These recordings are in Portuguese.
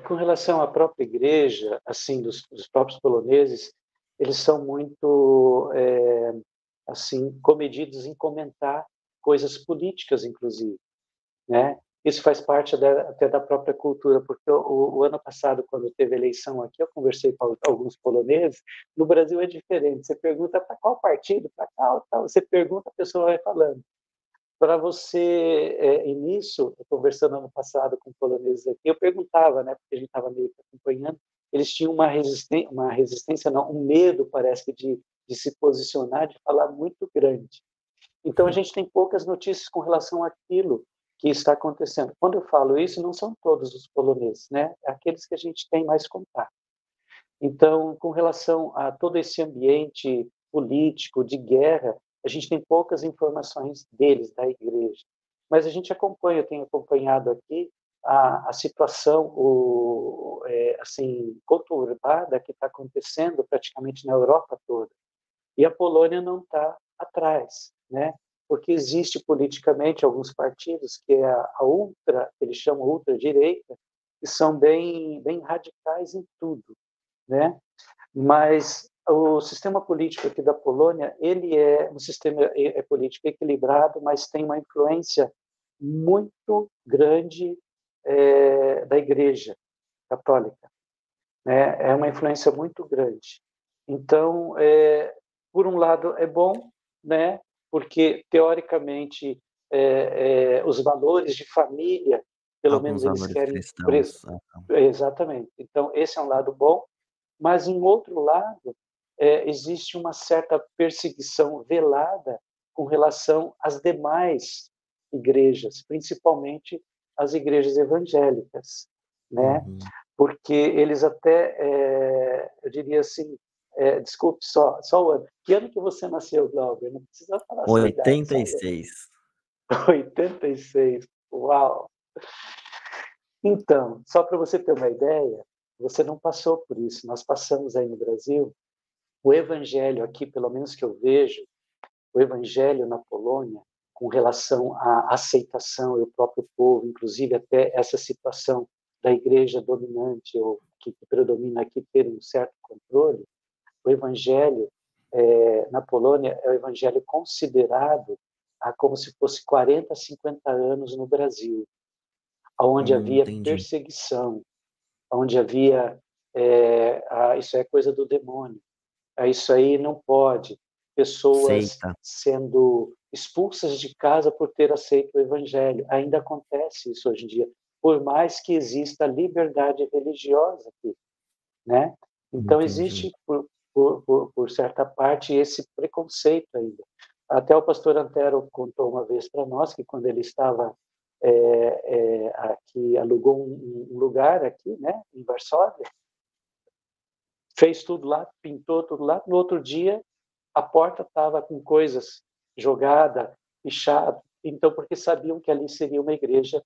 Com relação à própria igreja, assim, dos próprios poloneses, eles são muito, assim, comedidos em comentar coisas políticas, inclusive, né. Isso faz parte até da própria cultura, porque o ano passado, quando teve eleição aqui, eu conversei com alguns poloneses, no Brasil é diferente, você pergunta: "Para qual partido?", "Para tal, tal", você pergunta, a pessoa vai falando. Para você, e nisso, eu conversando ano passado com poloneses aqui, eu perguntava, né, porque a gente estava meio que acompanhando, eles tinham uma resistência não, um medo parece que de se posicionar, de falar muito grande. Então a gente tem poucas notícias com relação àquilo que está acontecendo. Quando eu falo isso, não são todos os poloneses, né, é aqueles que a gente tem mais contato. Então, com relação a todo esse ambiente político, de guerra, a gente tem poucas informações deles, da igreja. Mas a gente acompanha, eu tenho acompanhado aqui a situação, assim, conturbada que está acontecendo praticamente na Europa toda. E a Polônia não está atrás, né? Porque existe politicamente alguns partidos que é a ultra, eles chamam ultradireita, que são bem radicais em tudo, né? Mas o sistema político aqui da Polônia, ele é um sistema político equilibrado, mas tem uma influência muito grande da Igreja Católica, né? É uma influência muito grande. Então, por um lado é bom, né? Porque teoricamente os valores de família, pelo menos Alguns eles valores querem cristãos. exatamente. Então esse é um lado bom, mas, em outro lado, existe uma certa perseguição velada com relação às demais igrejas, principalmente as igrejas evangélicas, né? Uhum. Porque eles até, eu diria assim, desculpe só o ano. Que ano que você nasceu, Glauber? Não precisa falar a sua idade, oitenta só e o ano. seis 86. Uau! Então, só para você ter uma ideia, você não passou por isso, nós passamos aí no Brasil. O evangelho aqui, pelo menos que eu vejo, o evangelho na Polônia, com relação à aceitação e o próprio povo, inclusive até essa situação da igreja dominante ou que predomina aqui ter um certo controle, o evangelho na Polônia é o evangelho considerado como se fosse 40, 50 anos no Brasil, onde havia Entendi. perseguição, onde havia isso é coisa do demônio, isso aí não pode. Pessoas Seita. sendo expulsas de casa por ter aceito o evangelho. Ainda acontece isso hoje em dia, por mais que exista liberdade religiosa aqui, né? Então Entendi. existe por certa parte esse preconceito ainda. Até o pastor Antero contou uma vez para nós que quando ele estava aqui, alugou um lugar aqui, né, em Varsóvia, fez tudo lá, pintou tudo lá. No outro dia, a porta estava com coisas jogada, pichado. Então, porque sabiam que ali seria uma igreja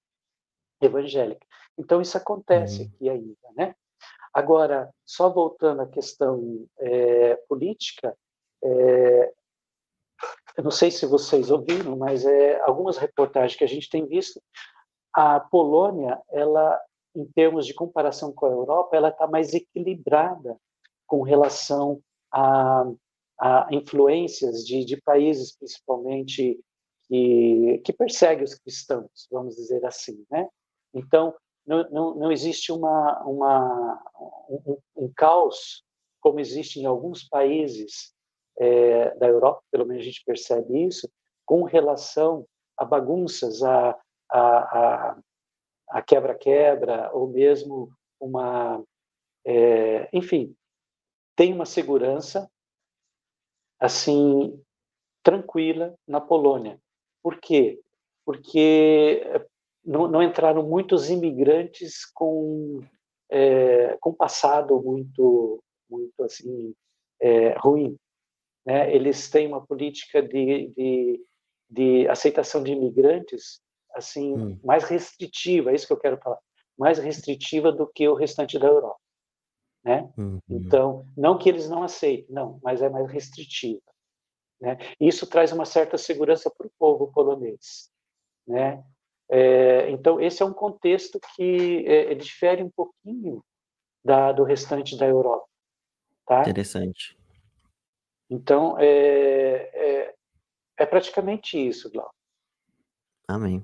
evangélica. Então, isso acontece Hum. aqui ainda, né? Agora, só voltando à questão política, é, eu não sei se vocês ouviram, mas algumas reportagens que a gente tem visto, a Polônia, ela, em termos de comparação com a Europa, ela está mais equilibrada com relação a, a influências de países, principalmente, que perseguem os cristãos, vamos dizer assim, né? Então, não existe um caos como existe em alguns países da Europa, pelo menos a gente percebe isso, com relação a bagunças, a, a quebra-quebra, ou mesmo uma. Enfim, tem uma segurança assim tranquila na Polônia. Por quê? Porque não entraram muitos imigrantes com passado muito assim ruim, né? Eles têm uma política de aceitação de imigrantes assim Hum. mais restritiva, é isso que eu quero falar, mais restritiva do que o restante da Europa, né? Uhum. Então, não que eles não aceitem, não, mas é mais restritiva, né? Isso traz uma certa segurança para o povo polonês, né? Então, esse é um contexto que ele difere um pouquinho do restante da Europa, tá? Interessante. Então, é praticamente isso, Glauco. Amém.